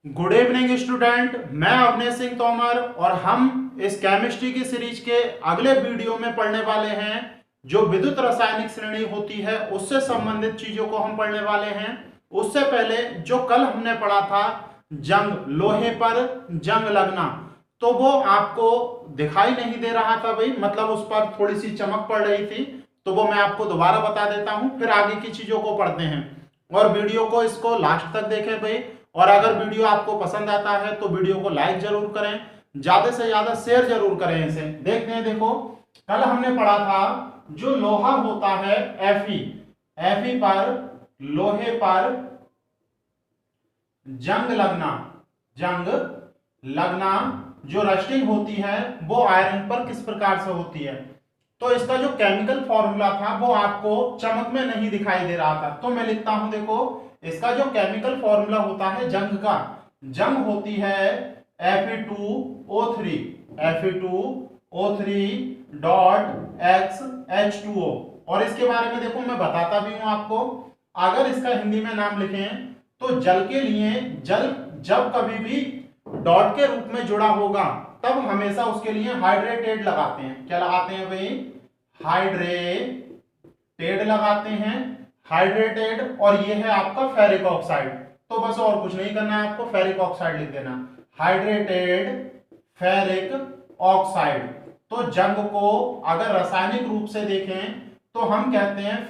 Good evening student. मैं अवनीश सिंह तोमर और हम इस केमिस्ट्री की सीरीज के अगले वीडियो में पढ़ने वाले हैं। जो विद्युत रासायनिक श्रेणी होती है उससे संबंधित चीजों को हम पढ़ने वाले हैं। उससे पहले जो कल हमने पढ़ा था जंग, लोहे पर जंग लगना, तो वो आपको दिखाई नहीं दे रहा था भाई, मतलब उस पर थोड़ी सी चमक पड़ रही थी। तो वो मैं आपको दोबारा बता देता हूं, फिर आगे की चीजों को पढ़ते हैं। और वीडियो को इसको लास्ट तक देखें भाई। और अगर वीडियो आपको पसंद आता है तो वीडियो को लाइक जरूर करें, ज्यादा से ज्यादा शेयर जरूर करें इसे। देखते हैं, देखो कल हमने पढ़ा था जो लोहा होता है Fe, Fe पर, लोहे पर जंग लगना, जंग लगना, जो रस्टिंग होती है वो आयरन पर किस प्रकार से होती है। तो इसका जो केमिकल फॉर्मूला था वो आपको चमक में नहीं दिखाई दे रहा था, तो मैं लिखता हूं, देखो इसका जो केमिकल फॉर्मूला होता है जंग का, जंग होती है Fe2O3, Fe2O3 डॉट XH2O। और इसके बारे में देखो मैं बताता भी हूं आपको। अगर इसका हिंदी में नाम लिखें तो जल के लिए, जल जब कभी भी डॉट के रूप में जुड़ा होगा तब हमेशा उसके लिए हाइड्रेटेड लगाते हैं। क्या लगाते हैं भाई? हाइड्रेटेड लगाते हैं, हाइड्रेटेड। और ये है आपका फेरिक ऑक्साइड। तो बस और कुछ नहीं करना है आपको, फेरिक ऑक्साइड लिख देना, हाइड्रेटेड फेरिक ऑक्साइड। तो जंग को अगर रासायनिक रूप से देखें तो हम कहते हैं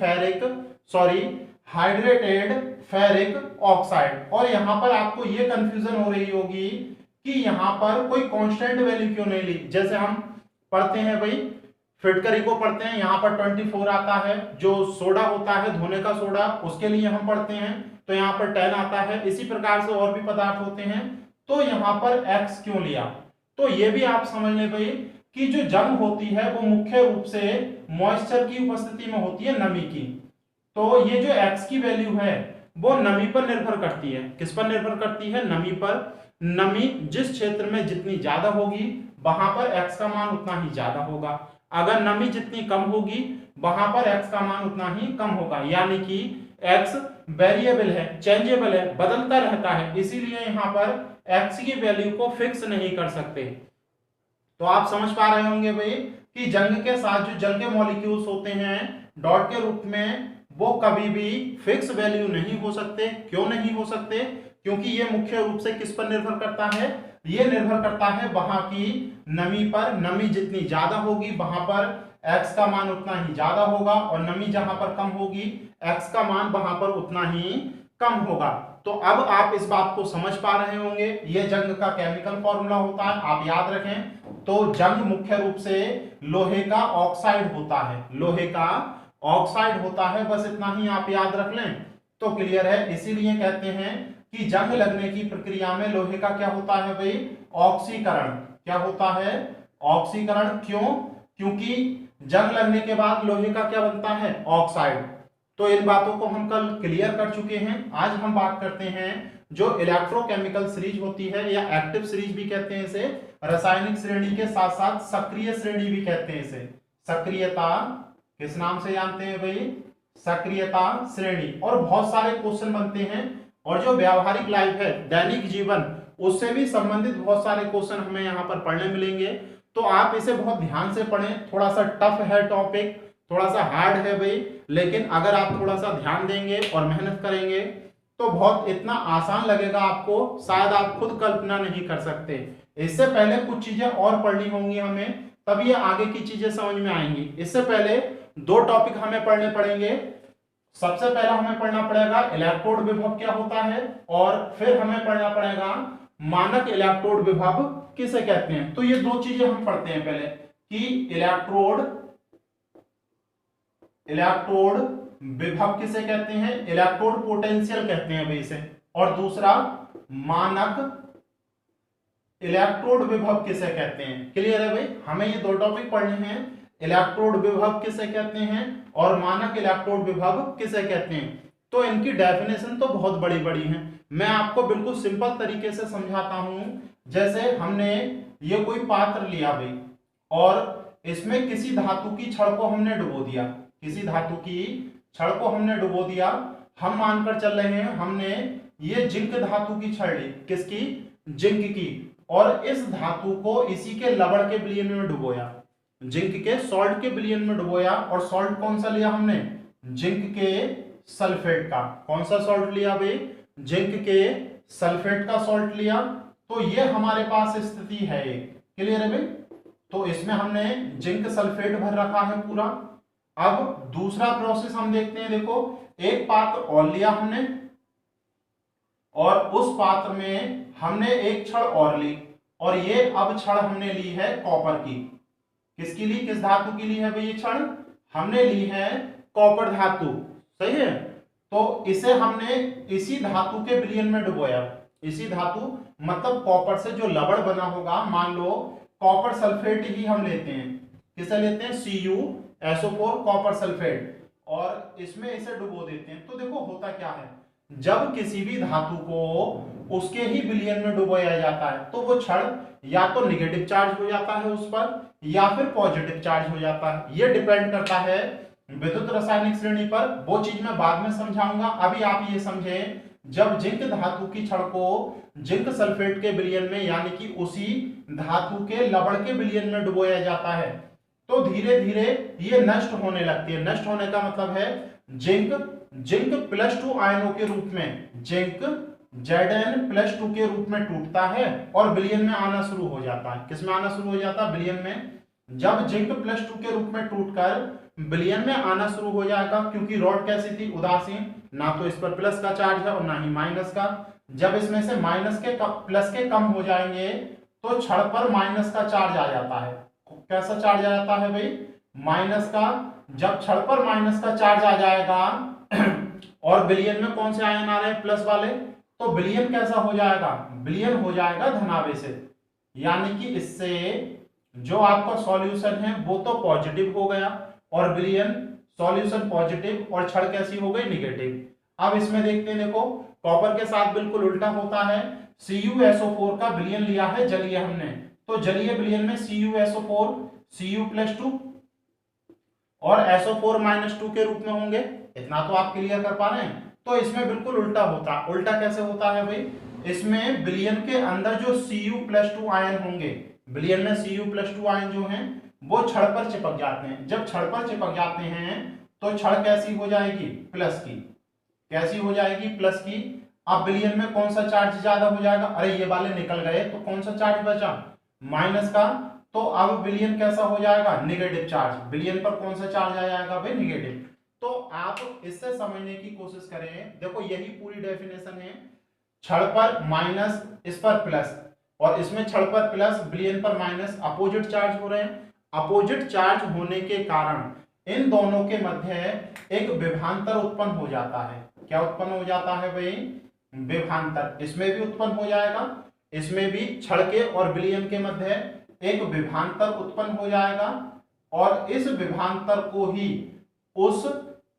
हाइड्रेटेड फेरिक ऑक्साइड। और यहां पर आपको ये कंफ्यूजन हो रही होगी कि यहां पर कोई कांस्टेंट वैल्यू क्यों नहीं ली। जैसे हम पढ़ते हैं भाई, फिटकरी को पढ़ते हैं, यहां पर 24 आता है। जो सोडा होता है, धोने का सोडा, उसके लिए हम पढ़ते हैं तो यहां पर 10 आता है। इसी प्रकार से और भी पदार्थ होते हैं, तो यहां पर x क्यों लिया। तो ये भी आप समझ लें भाई कि जो जंग होती है वो मुख्य रूप से मॉइस्चर की उपस्थिति में होती है, नमी की। तो ये जो x की वैल्यू है वो नमी पर निर्भर करती है। किस पर निर्भर करती है? नमी पर। नमी जिस क्षेत्र में जितनी ज्यादा होगी वहां पर x का मान उतना ही ज्यादा होगा। अगर नमी जितनी कम होगी वहां पर x का मान उतना ही कम होगा। यानी कि x वेरिएबल है, चेंजेबल है, बदलता रहता है, इसीलिए यहां पर x की वैल्यू को फिक्स नहीं कर सकते। तो आप समझ पा रहे होंगे भाई कि जंग के साथ जो जल के मॉलिक्यूल्स होते हैं डॉट के रूप में, वो कभी भी फिक्स वैल्यू नहीं हो सकते। क्यों नहीं हो सकते? क्योंकि ये मुख्य रूप से किस पर निर्भर करता है? ये निर्भर करता है वहां की नमी पर। नमी जितनी ज्यादा होगी वहां पर x का मान उतना ही ज्यादा होगा, और नमी जहां पर कम होगी x का मान वहां पर उतना ही कम होगा। तो अब आप इस बात को समझ पा रहे होंगे, ये जंग का केमिकल फॉर्मूला होता है, आप याद रखें। तो जंग मुख्य रूप से लोहे का ऑक्साइड होता है, लोहे का ऑक्साइड होता है, बस इतना ही आप याद रख लें तो क्लियर है। इसीलिए कहते हैं कि जंग लगने की प्रक्रिया में लोहे का क्या होता है भाई? ऑक्सीकरण। क्या होता है? ऑक्सीकरण। क्यों? क्योंकि जंग लगने के बाद लोहे का क्या बनता है? ऑक्साइड। तो इन बातों को हम कल क्लियर कर चुके हैं। आज हम बात करते हैं जो इलेक्ट्रोकेमिकल सीरीज होती है, या एक्टिव सीरीज भी कहते हैं इसे, रासायनिक श्रेणी के साथ साथ सक्रिय श्रेणी भी कहते हैं इसे। सक्रियता किस नाम से जानते हैं भाई? सक्रियता श्रेणी। और बहुत सारे क्वेश्चन बनते हैं, और जो व्यावहारिक लाइफ है, दैनिक जीवन, उससे भी संबंधित बहुत सारे क्वेश्चन हमें यहाँ पर पढ़ने मिलेंगे। तो आप इसे बहुत ध्यान से पढ़ें। थोड़ा सा टफ है टॉपिक, थोड़ा सा हार्ड है भाई, लेकिन अगर आप थोड़ा सा ध्यान देंगे और मेहनत करेंगे तो बहुत इतना आसान लगेगा आपको, शायद आप खुद कल्पना नहीं कर सकते। इससे पहले कुछ चीजें और पढ़नी होंगी हमें, तब ये आगे की चीजें समझ में आएंगी। इससे पहले दो टॉपिक हमें पढ़ने पड़ेंगे। सबसे पहला हमें पढ़ना पड़ेगा इलेक्ट्रोड विभव क्या होता है, और फिर हमें पढ़ना पड़ेगा मानक इलेक्ट्रोड विभव किसे कहते हैं। तो ये दो चीजें हम पढ़ते हैं पहले कि इलेक्ट्रोड विभव किसे कहते हैं, इलेक्ट्रोड पोटेंशियल कहते हैं भाई इसे, और दूसरा मानक इलेक्ट्रोड विभव किसे कहते हैं। क्लियर है भाई? हमें ये दो टॉपिक पढ़ने हैं, इलेक्ट्रोड विभव किसे कहते हैं और मानक इलेक्ट्रोड विभव किसे कहते हैं। तो इनकी डेफिनेशन तो बहुत बड़ी बड़ी है, मैं आपको बिल्कुल सिंपल तरीके से समझाता हूं। जैसे हमने ये कोई पात्र लिया भाई, और इसमें किसी धातु की छड़ को हमने डुबो दिया, किसी धातु की छड़ को हमने डुबो दिया। हम मानकर चल रहे हैं हमने ये जिंक धातु की छड़ ली, किसकी, जिंक की, और इस धातु को इसी के लवण के विलयन में डुबोया, जिंक के सॉल्ट के विलयन में डुबोया। और सॉल्ट कौन सा लिया हमने, जिंक के सल्फेट का। कौन सा सॉल्ट लिया भाई, जिंक के सल्फेट का सॉल्ट लिया। तो ये हमारे पास स्थिति है, क्लियर है भाई। तो इसमें हमने जिंक सल्फेट भर रखा है पूरा। अब दूसरा प्रोसेस हम देखते हैं, देखो एक पात्र और लिया हमने, और उस पात्र में हमने एक छड़ और ली, और ये अब छड़ हमने ली है कॉपर की। किसकी ली, किस धातु की ली है भाई ये छड़, हमने ली है कॉपर धातु, सही है। तो इसे हमने इसी धातु के विलयन में डुबोया, इसी धातु मतलब कॉपर से जो लवण बना होगा, मान लो कॉपर सल्फेट ही हम लेते हैं, किसे लेते हैं, CuSO4 कॉपर सल्फेट, और इसमें इसे डुबो देते हैं। तो देखो होता क्या है, जब किसी भी धातु को उसके ही विलयन में डुबोया जाता है तो वो क्षण या तो निगेटिव चार्ज हो जाता है उस पर, या फिर पॉजिटिव चार्ज हो जाता है। ये डिपेंड करता है विद्युत रासायनिक श्रेणी पर, वो चीज मैं बाद में समझाऊंगा। अभी आप ये समझें, जब जिंक धातु की छड़ को जिंक सल्फेट के विलयन में, यानी कि उसी धातु के लवण के विलयन में डुबोया जाता है, तो धीरे धीरे ये नष्ट होने लगती है। नष्ट होने का मतलब है जिंक +2 आयनों के रूप में, जिंक Zn+2 के रूप में टूटता है और विलयन में आना शुरू हो जाता है। किसमें आना शुरू हो जाता है, विलयन में। जब जिंक +2 के रूप में टूटकर विलयन में आना शुरू हो जाएगा, क्योंकि रॉड कैसी थी, उदासीन, ना तो इस पर प्लस का चार्ज है और ना ही माइनस का। जब इसमें से प्लस के कम हो जाएंगे तो छड़ पर माइनस का चार्ज आ जाता है। कैसा चार्ज आ जाता है भाई, माइनस का। जब छड़ पर माइनस का चार्ज आ जाएगा और विलयन में कौन से आयन आ रहे हैं, प्लस वाले, तो विलयन कैसा हो जाएगा, विलयन हो जाएगा धनावेशित। यानी कि इससे जो आपका सॉल्यूशन है वो तो पॉजिटिव हो गया, और विलयन सॉल्यूशन पॉजिटिव, और छड़ कैसी हो गई, निगेटिव। अब इसमें देखते हैं, देखो कॉपर के साथ बिल्कुल उल्टा होता है। CuSO4 का विलयन लिया है जलीय हमने, तो जलीय विलयन में CuSO4 Cu+2 और SO4-2 के रूप में होंगे। इतना तो आप क्लियर कर पा रहे हैं। तो इसमें बिल्कुल उल्टा होता है। उल्टा कैसे होता है भाई, इसमें विलयन के अंदर जो Cu+2 आयन होंगे, विलयन में Cu+2 आयन जो हैं वो छड़ पर चिपक जाते हैं। जब छड़ पर चिपक जाते हैं तो छड़ कैसी हो जाएगी, प्लस की। कैसी हो जाएगी, प्लस की। अब विलयन में कौन सा चार्ज ज्यादा हो जाएगा, अरे ये वाले निकल गए, तो कौन सा चार्ज बचा, माइनस का। तो अब विलयन कैसा हो जाएगा, निगेटिव चार्ज। विलयन पर कौन सा चार्ज आ जाएगा भाई, निगेटिव। तो आप इससे समझने की कोशिश करें, देखो यही पूरी डेफिनेशन है। छड़ पर माइनस, इस पर प्लस, और इसमें छड़ पर प्लस, विलयन पर माइनस, अपोजिट चार्ज हो रहे हैं। अपोजिट चार्ज होने के कारण इन दोनों के मध्य एक विभवांतर उत्पन्न हो जाता है। क्या उत्पन्न हो जाता है भाई, विभवांतर। इसमें भी उत्पन्न हो जाएगा, इसमें भी छड़ के और विलयन के मध्य एक विभवांतर उत्पन्न हो जाएगा, और इस विभवांतर को ही उस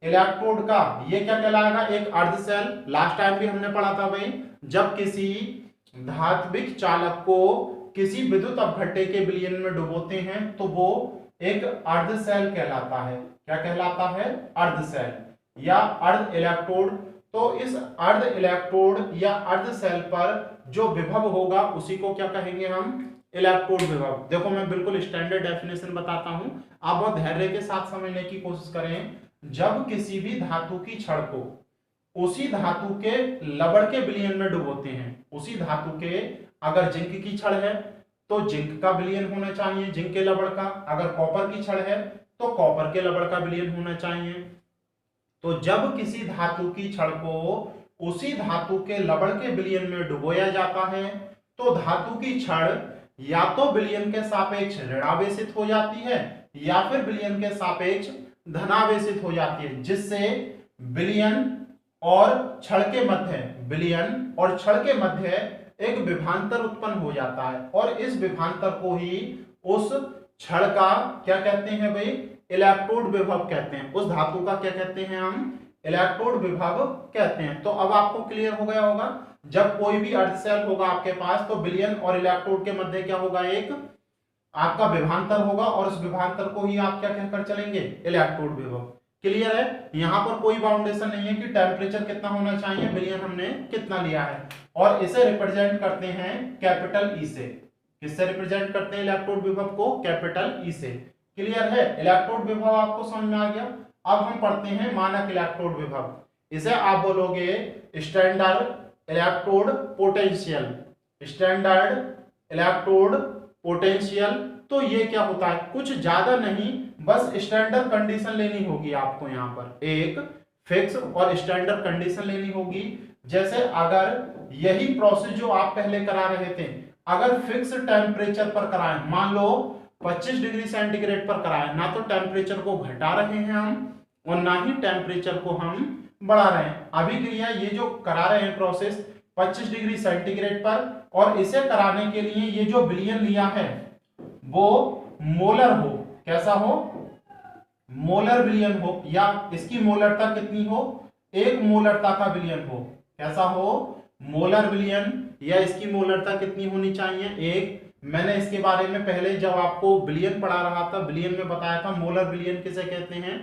इलेक्ट्रोड का, ये क्या कहलाएगा, एक अर्ध सेल। लास्ट टाइम भी हमने पढ़ा था भाई, जब किसी धात्विक चालक को किसी विद्युत अपघट्य के विलयन में डुबोते हैं तो वो एक अर्ध सेल कहलाता है। क्या कहलाता है, अर्ध सेल या अर्ध इलेक्ट्रोड। तो इस अर्ध इलेक्ट्रोड या अर्ध सेल पर जो विभव होगा उसी को क्या कहेंगे हम, इलेक्ट्रोड विभव। देखो मैं बिल्कुल स्टैंडर्ड डेफिनेशन बताता हूं, आप बहुत धैर्य के साथ समझने की कोशिश करें। जब किसी भी धातु की छड़ को उसी धातु के लवण के विलयन में डुबोते हैं, उसी धातु के, अगर जिंक की छड़ है तो जिंक का विलयन होना चाहिए, जिंक के लवण का। अगर कॉपर की छड़ है तो कॉपर के लवण का विलयन होना चाहिए। तो जब किसी धातु की छड़ को उसी धातु के लवण के विलयन में डुबोया जाता है तो धातु की छड़ या तो विलयन के सापेक्ष ऋणावेशित हो जाती है या फिर विलयन के सापेक्ष धनावेशित हो जाती है, जिससे विलयन और छड़ के मध्य, विलयन और छड़ के मध्य एक विभवांतर उत्पन्न हो जाता है। और इस विभवांतर को ही उस छड़ का क्या कहते हैं भाई, इलेक्ट्रोड विभव कहते हैं। उस धातु का क्या कहते हैं हम, इलेक्ट्रोड विभव कहते हैं। तो अब आपको क्लियर हो गया होगा, जब कोई भी अर्ध सेल होगा आपके पास तो विलयन और इलेक्ट्रोड के मध्य क्या होगा, एक आपका विभवांतर होगा, और उस विभवांतर को ही आप क्या कहकर चलेंगे, इलेक्ट्रोड विभव। क्लियर है? यहाँ पर कोई बाउंडेशन नहीं है कि टेम्परेचर कितना होना चाहिए, बिलियन हमने कितना लिया है। और इसे रिप्रेजेंट करते हैं कैपिटल ई से। किससे रिप्रेजेंट करते हैं इलेक्ट्रोड विभव को? कैपिटल ई से। क्लियर है? इलेक्ट्रोड विभव आपको समझ में आ गया। अब हम पढ़ते हैं मानक इलेक्ट्रोड विभव। इसे आप बोलोगे standard electrode potential. Standard electrode potential. तो ये क्या होता है? कुछ ज्यादा नहीं, बस स्टैंडर्ड कंडीशन लेनी होगी आपको। यहाँ पर एक फिक्स और स्टैंडर्ड कंडीशन लेनी होगी। जैसे अगर यही प्रोसेस जो आप पहले करा रहे थे, अगर फिक्स टेम्परेचर पर कराएं, मान लो 25 डिग्री सेंटीग्रेड पर कराएं, ना तो टेम्परेचर को घटा रहे हैं हम और ना ही टेम्परेचर को हम बढ़ा रहे हैं। अभी क्रिया ये जो करा रहे हैं प्रोसेस 25 डिग्री सेंटीग्रेड पर, और इसे कराने के लिए ये जो बिलियन लिया है वो मोलर हो। कैसा हो? मोलर बिलियन हो, या इसकी मोलरता कितनी हो? 1 मोलरता का बिलियन हो। कैसा हो? मोलर बिलियन, या इसकी मोलरता कितनी होनी चाहिए? 1। मैंने इसके बारे में पहले जब आपको बिलियन पढ़ा रहा था, बिलियन में बताया था। मोलर बिलियन किसे कहते हैं?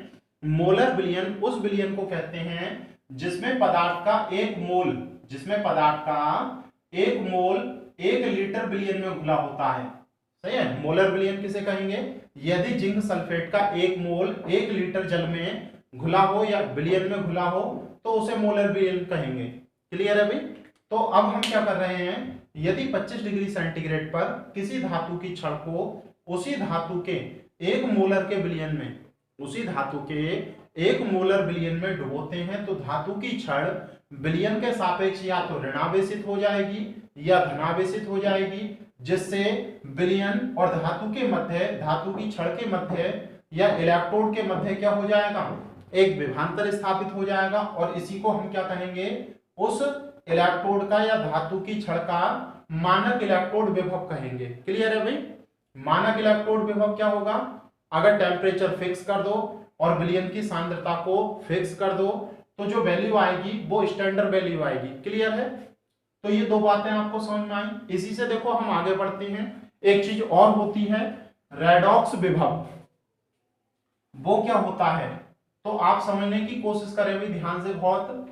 मोलर बिलियन उस बिलियन को कहते हैं जिसमें पदार्थ का 1 मोल, जिसमें पदार्थ का 1 मोल 1 लीटर बिलियन में घुला होता है। सही है? मोलर बिलियन किसे कहेंगे? यदि जिंक सल्फेट का 1 मोल 1 लीटर जल में घुला हो या बिलियन में घुला हो तो उसे मोलर बिलियन कहेंगे। क्लियर है भाई? तो अब हम क्या कर रहे हैं, यदि 25 डिग्री सेंटीग्रेड पर किसी धातु की छड़ को उसी धातु के 1 मोलर के बिलियन में, उसी धातु के 1 मोलर बिलियन में डुबोते हैं, तो धातु की छड़ बिलियन के सापेक्ष या तो ऋणावेशित हो जाएगी या धनावेशित हो जाएगी, जिससे बिलियन और धातु के मध्य, धातु की छड़ के मध्य या इलेक्ट्रोड के मध्य क्या हो जाएगा? एक विभवांतर स्थापित हो जाएगा। और इसी को हम क्या कहेंगे? उस इलेक्ट्रोड का या धातु की छड़ का मानक इलेक्ट्रोड विभव कहेंगे। क्लियर है भाई? मानक इलेक्ट्रोड विभव क्या होगा? अगर टेम्परेचर फिक्स कर दो और बिलियन की सांद्रता को फिक्स कर दो, तो जो वैल्यू आएगी वो स्टैंडर्ड वैल्यू आएगी। क्लियर है? तो ये 2 बातें आपको समझ में आई। इसी से देखो हम आगे बढ़ते हैं। एक चीज और होती है रेडॉक्स विभव। वो क्या होता है? तो आप समझने की कोशिश करें भी ध्यान से, बहुत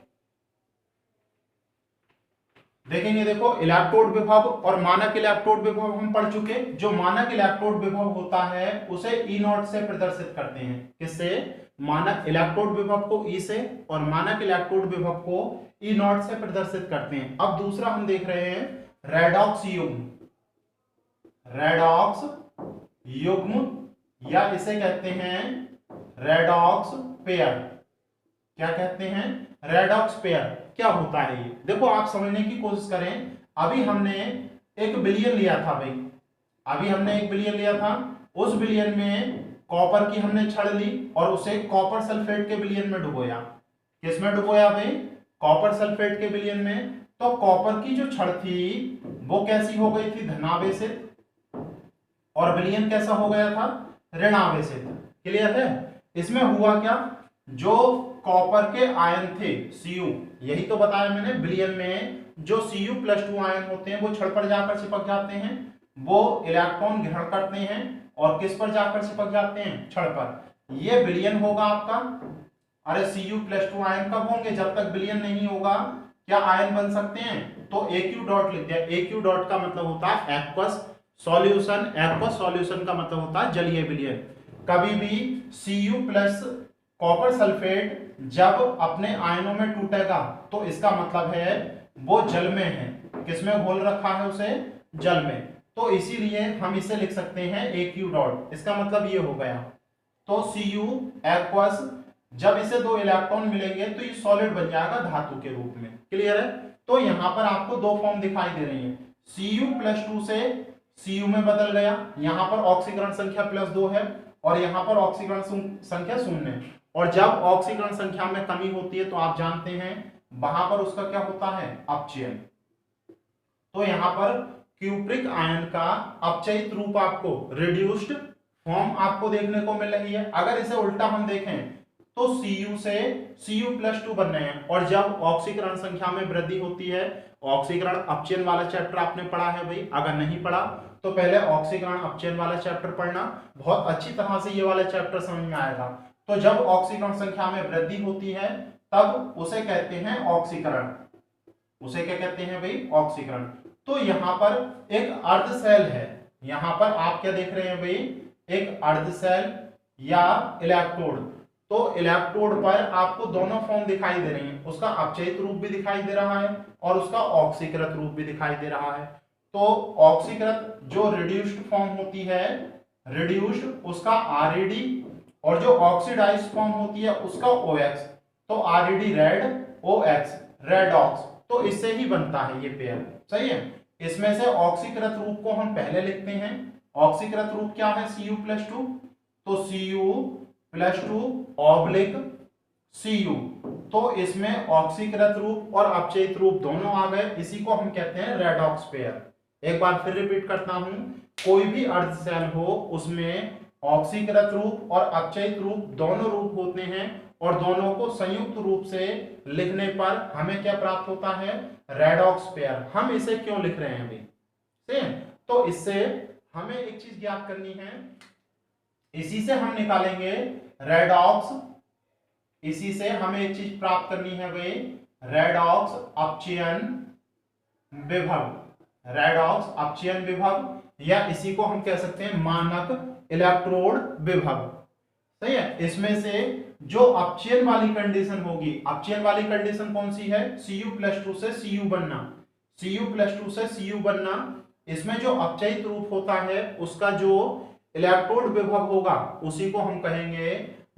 देखेंगे। देखो इलेक्ट्रोड विभव और मानक इलेक्ट्रोड विभव हम पढ़ चुके। जो मानक इलेक्ट्रोड विभव होता है उसे ई नॉट से प्रदर्शित करते हैं। किससे? मानक इलेक्ट्रोड विभव को ई से और मानक इलेक्ट्रोड विभव को ई नॉट से प्रदर्शित करते हैं। अब दूसरा हम देख रहे हैं रेडॉक्स युग्म। रेडॉक्स युग्म, या इसे कहते हैं रेडॉक्स पेयर। क्या कहते हैं? Redox pair. क्या होता है ये? देखो आप समझने की कोशिश करें। अभी हमने एक बिलियन लिया था भाई, अभी हमने एक बिलियन लिया था। उस बिलियन में कॉपर की हमने छड़ ली और उसे कॉपर सल्फेट के बिलियन में डुबोया। किसमें डुबोया भाई? कॉपर सल्फेट के बिलियन में। तो कॉपर की जो छड़ थी वो कैसी हो गई थी? धनावेशित। और बिलियन कैसा हो गया था? ऋणावेशित। क्लियर है? इसमें हुआ क्या? जो कॉपर के आयन थे Cu, यही तो बताया मैंने, बिलियन में जो Cu+2 आयन होते हैं वो छड़ पर जाकर चिपक जाते हैं, वो इलेक्ट्रॉन ग्रहण करते हैं और किस पर जाकर चिपक जाते हैं? छड़ पर। ये बिलियन होगा आपका। अरे Cu+2 आयन कब होंगे? जब तक बिलियन नहीं होगा क्या आयन बन सकते हैं? तो AQ डॉट लिखते हैं। AQ डॉट का मतलब होता है एक्वस सॉल्यूशन। एक्वस सॉल्यूशन का मतलब होता है जलीय विलयन। कभी भी Cu प्लस कॉपर सल्फेट जब अपने आयनों में टूटेगा तो इसका मतलब है वो जल में है। किसमें घोल रखा है उसे? जल में। तो इसीलिए हम इसे लिख सकते हैं AQ डॉट। इसका मतलब ये हो गया। तो Cu एक्वस, जब इसे 2 इलेक्ट्रॉन मिलेंगे तो ये सॉलिड बन जाएगा धातु के रूप में। क्लियर है? तो यहां पर आपको 2 फॉर्म दिखाई दे रही है। Cu+2 से Cu में बदल गया। यहां पर ऑक्सीकरण संख्या +2 है और यहां पर ऑक्सीकरण संख्या 0 है। और जब ऑक्सीकरण संख्या में कमी होती है तो आप जानते हैं वहां पर उसका क्या होता है? अपचयन। तो यहां पर क्यूप्रिक आयन का अपचयित रूप आपको, रिड्यूस्ड फॉर्म आपको देखने को मिल रही है। अगर इसे उल्टा हम देखें तो Cu से Cu+2 बन रहे हैं। और जब ऑक्सीकरण संख्या में वृद्धि होती है, ऑक्सीकरण अपचयन वाला चैप्टर आपने पढ़ा है भाई? अगर नहीं पढ़ा तो पहले ऑक्सीकरण अपचयन वाला चैप्टर पढ़ना, बहुत अच्छी तरह से ये वाला चैप्टर समझ में आएगा। तो जब ऑक्सीकरण संख्या में वृद्धि होती है तब उसे कहते हैं ऑक्सीकरण। उसे क्या कहते हैं भाई? ऑक्सीकरण। तो यहां पर एक अर्ध सेल है, यहां पर आप क्या देख रहे हैं भाई? एक अर्ध सेल या इलेक्ट्रोड। तो इलेक्ट्रोड पर आपको दोनों फॉर्म दिखाई दे रही हैं, उसका अपचयित रूप भी दिखाई दे रहा है और उसका ऑक्सीकृत रूप भी दिखाई दे रहा है। तो ऑक्सीकृत जो रिड्यूस्ड फॉर्म होती है, रिड्यूस्ड, उसका RED, और जो ऑक्सीडाइज्ड फॉर्म होती है उसका OX। तो RED रेड, OX रेडॉक्स। तो इससे ही बनता है ये पेयर, सही है। इसमें से ऑक्सीकृत रूप को हम पहले लिखते हैं। ऑक्सीकृत रूप क्या है? Cu+2। तो Cu+2 ऑब्लिक Cu। तो इसमें ऑक्सीकृत रूप और अपचयित रूप दोनों आ गए, इसी को हम कहते हैं रेडॉक्स पेयर। एक बार फिर रिपीट करता हूं, कोई भी अर्ध सेल हो उसमें ऑक्सीकृत रूप और अपचयित रूप दोनों रूप होते हैं और दोनों को संयुक्त रूप से लिखने पर हमें क्या प्राप्त होता है? Redox pair. हम इसे क्यों लिख रहे हैं अभी? सेम। तो इससे हमें एक चीज ज्ञात करनी है, इसी से हम निकालेंगे रेडॉक्स। इसी से हमें एक चीज प्राप्त करनी है भाई, रेडॉक्स अपचयन विभव। रेडॉक्स अपचयन विभव, या इसी को हम कह सकते हैं मानक इलेक्ट्रोड विभव, सही है। इसमें से जो अपचयन वाली कंडीशन होगी, अपचयन वाली कंडीशन कौन सी है? Cu+2 से Cu बनना। Cu+2 से Cu बनना, इसमें जो अपचयित रूप होता है उसका जो इलेक्ट्रोड विभव होगा उसी को हम कहेंगे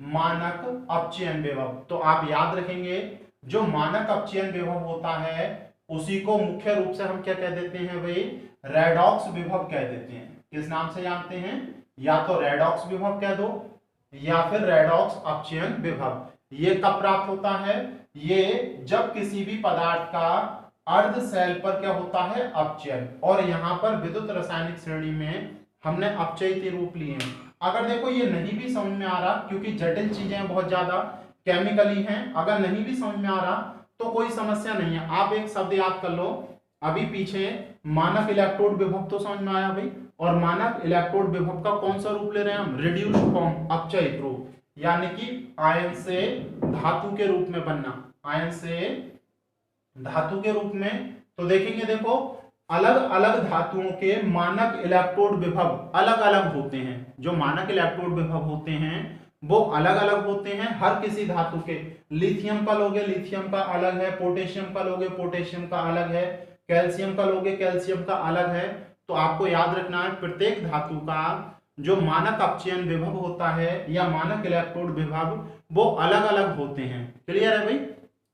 मानक अपचयन विभव। तो आप याद रखेंगे, जो मानक अपचयन विभव होता है उसी को मुख्य रूप से हम क्या कह देते हैं भाई? रेडॉक्स विभव कह देते हैं। किस नाम से जानते हैं? या तो रेडॉक्स विभव कह दो या फिर रेडॉक्स अपचयन विभव। ये कब प्राप्त होता है? ये जब किसी भी पदार्थ का अर्ध सेल पर क्या होता है? अपचयन। और यहां पर विद्युत रासायनिक श्रेणी में हमने अपचयित रूप लिए हैं। अगर देखो ये नहीं भी समझ में आ रहा, क्योंकि जटिल चीजें बहुत ज्यादा केमिकली हैं, अगर नहीं भी समझ में आ रहा तो कोई समस्या नहीं है। आप एक शब्द याद कर लो, अभी पीछे मानक इलेक्ट्रोड विभव तो समझ में आया भाई, और मानक इलेक्ट्रोड विभव का कौन सा रूप ले रहे हैं हम? रिड्यूस्ड फॉर्म, अपचयित रूप, यानी कि आयन से धातु के रूप में बनना, आयन से धातु के रूप में। तो देखेंगे, देखो अलग अलग धातुओं के मानक इलेक्ट्रोड विभव अलग अलग होते हैं। जो मानक इलेक्ट्रोड विभव होते हैं वो अलग अलग होते हैं हर किसी धातु के। लिथियम का लोगे, लिथियम का अलग है। पोटेशियम का लोगे, पोटेशियम का अलग है। कैल्शियम का लोगे, कैल्शियम का अलग है। तो आपको याद रखना है, प्रत्येक धातु का जो मानक अपचयन विभव होता है या मानक इलेक्ट्रोड विभव वो अलग अलग होते हैं। क्लियर है भाई?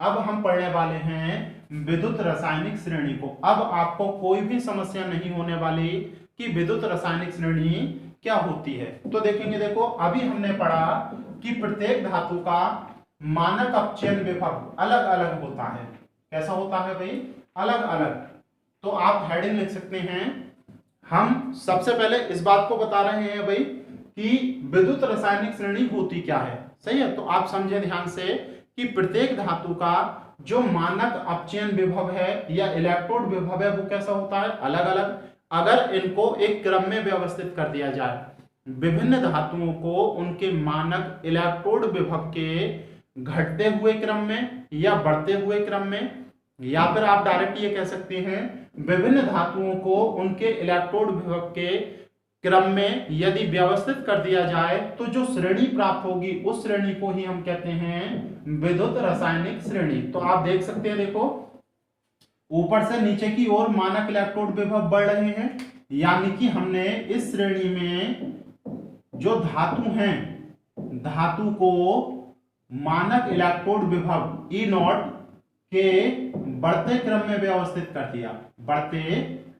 अब हम पढ़ने वाले हैं विद्युत रासायनिक श्रेणी को। अब आपको कोई भी समस्या नहीं होने वाली कि विद्युत रासायनिक श्रेणी क्या होती है। तो देखेंगे, देखो अभी हमने पढ़ा कि प्रत्येक धातु का मानक अपचयन विभव अलग अलग होता है। कैसा होता है भाई? अलग अलग। तो आप हेडिंग लिख सकते हैं, हम सबसे पहले इस बात को बता रहे हैं भाई कि विद्युत रासायनिक श्रेणी होती क्या है। सही है? तो आप समझे ध्यान से कि प्रत्येक धातु का जो मानक अपचयन विभव है या इलेक्ट्रोड विभव है वो कैसा होता है? अलग अलग। अगर इनको एक क्रम में व्यवस्थित कर दिया जाए, विभिन्न धातुओं को उनके मानक इलेक्ट्रोड विभव के घटते हुए क्रम में या बढ़ते हुए क्रम में, या फिर आप डायरेक्ट ये कह सकते हैं विभिन्न धातुओं को उनके इलेक्ट्रोड विभव के क्रम में यदि व्यवस्थित कर दिया जाए तो जो श्रेणी प्राप्त होगी उस श्रेणी को ही हम कहते हैं विद्युत रासायनिक श्रेणी। तो आप देख सकते हैं, देखो ऊपर से नीचे की ओर मानक इलेक्ट्रोड विभव बढ़ रहे हैं, यानी कि हमने इस श्रेणी में जो धातु हैं, धातु को मानक इलेक्ट्रोड विभव E0 के बढ़ते क्रम में व्यवस्थित कर दिया। बढ़ते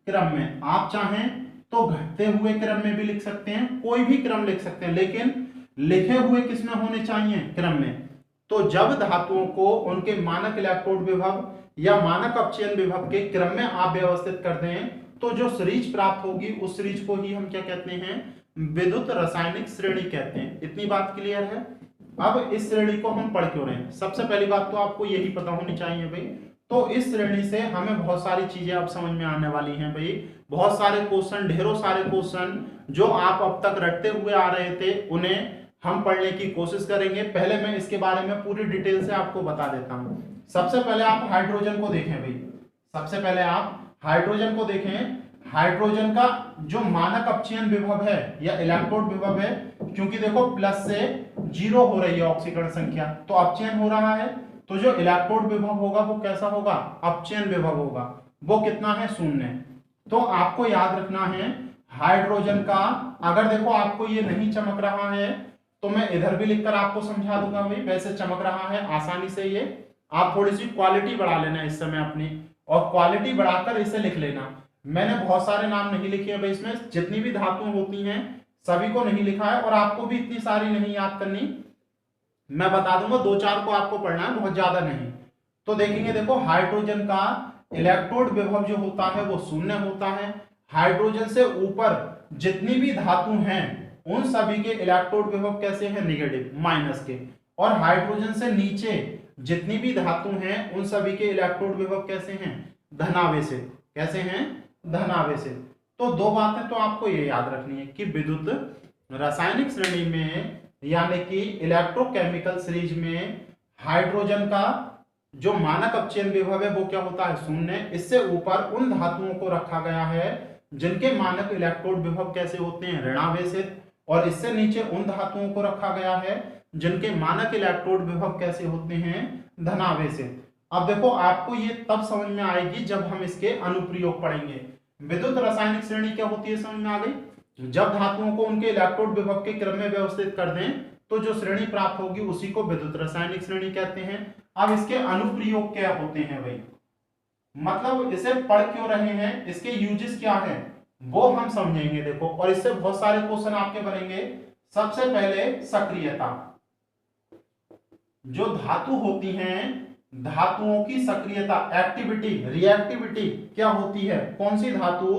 क्रम में, आप चाहें तो घटते हुए क्रम में भी लिख सकते हैं, कोई भी क्रम लिख सकते हैं, लेकिन लिखे हुए किसमें होने चाहिए? क्रम में। तो जब धातुओं को उनके मानक इलेक्ट्रोड विभव या मानक अपचयन विभव के क्रम में आप व्यवस्थित कर दें तो जो सीरीज प्राप्त होगी उस सीरीज को ही हम क्या कहते हैं? विद्युत रासायनिक श्रेणी कहते हैं। इतनी बात क्लियर है? अब इस श्रेणी को हम पढ़ क्यों रहे हैं? सबसे पहली बात तो आपको यही पता होनी चाहिए भाई। तो इस श्रेणी से हमें बहुत सारी चीजें अब समझ में आने वाली हैं भाई। बहुत सारे क्वेश्चन, ढेरों सारे क्वेश्चन जो आप अब तक रटते हुए आ रहे थे, उन्हें हम पढ़ने की कोशिश करेंगे। पहले मैं इसके बारे में पूरी डिटेल से आपको बता देता हूं। सबसे पहले आप हाइड्रोजन को देखें भाई, सबसे पहले आप हाइड्रोजन को देखें। हाइड्रोजन का जो मानक अपचयन विभव है या इलेक्ट्रोड विभव है, क्योंकि देखो प्लस से 0 हो रही है ऑक्सीकरण संख्या, तो अपचयन हो रहा है, तो जो इलेक्ट्रोड विभव होगा वो कैसा होगा, अपचयन विभव होगा, वो कितना है, 0। तो आपको याद रखना है हाइड्रोजन का, अगर देखो आपको ये नहीं चमक रहा है तो मैं इधर भी लिखकर आपको समझा दूंगा भाई, वैसे चमक रहा है आसानी से, ये आप थोड़ी सी क्वालिटी बढ़ा लेना इस समय अपनी, और क्वालिटी बढ़ाकर इसे लिख लेना। मैंने बहुत सारे नाम नहीं लिखे हैं भाई, इसमें जितनी भी धातुएं होती हैं सभी को नहीं लिखा है, और आपको भी इतनी सारी नहीं याद करनी, मैं बता दूंगा 2-4 को आपको पढ़ना है, बहुत ज्यादा नहीं। तो देखेंगे, देखो हाइड्रोजन का इलेक्ट्रोड विभव जो होता है वो 0 होता है। हाइड्रोजन से ऊपर जितनी भी धातु हैं उन सभी के इलेक्ट्रोड विभव कैसे हैं, नेगेटिव, माइनस के। और हाइड्रोजन से नीचे जितनी भी धातु हैं उन सभी के इलेक्ट्रोड विभव कैसे हैं, धनावेशित। कैसे हैं, धनावेशित। तो दो बातें तो आपको ये याद रखनी है कि विद्युत रासायनिक श्रेणी में यानी कि इलेक्ट्रोकेमिकल सीरीज में हाइड्रोजन का जो मानक अपचयन विभव है वो क्या होता है, 0। इससे ऊपर उन धातुओं को रखा गया है जिनके मानक इलेक्ट्रोड विभव कैसे होते हैं, ऋणावेशित, और इससे नीचे उन धातुओं को रखा गया है जिनके मानक इलेक्ट्रोड विभव कैसे होते हैं, धनावेशित। अब देखो आपको ये तब समझ में आएगी जब हम इसके अनुप्रयोग पढ़ेंगे। विद्युत रासायनिक श्रेणी क्या होती है, समझ में आ गई। जब धातुओं को उनके इलेक्ट्रोड विभव के क्रम में व्यवस्थित कर दें तो जो श्रेणी प्राप्त होगी उसी को विद्युत रासायनिक श्रेणी कहते हैं। अब इसके अनुप्रयोग क्या होते हैं भाई, मतलब इसे पढ़ क्यों रहे हैं, इसके यूजेस क्या हैं वो हम समझेंगे। देखो, और इससे बहुत सारे क्वेश्चन आपके बनेंगे। सबसे पहले सक्रियता, जो धातु होती हैं धातुओं की सक्रियता, एक्टिविटी, रिएक्टिविटी क्या होती है, कौन सी धातु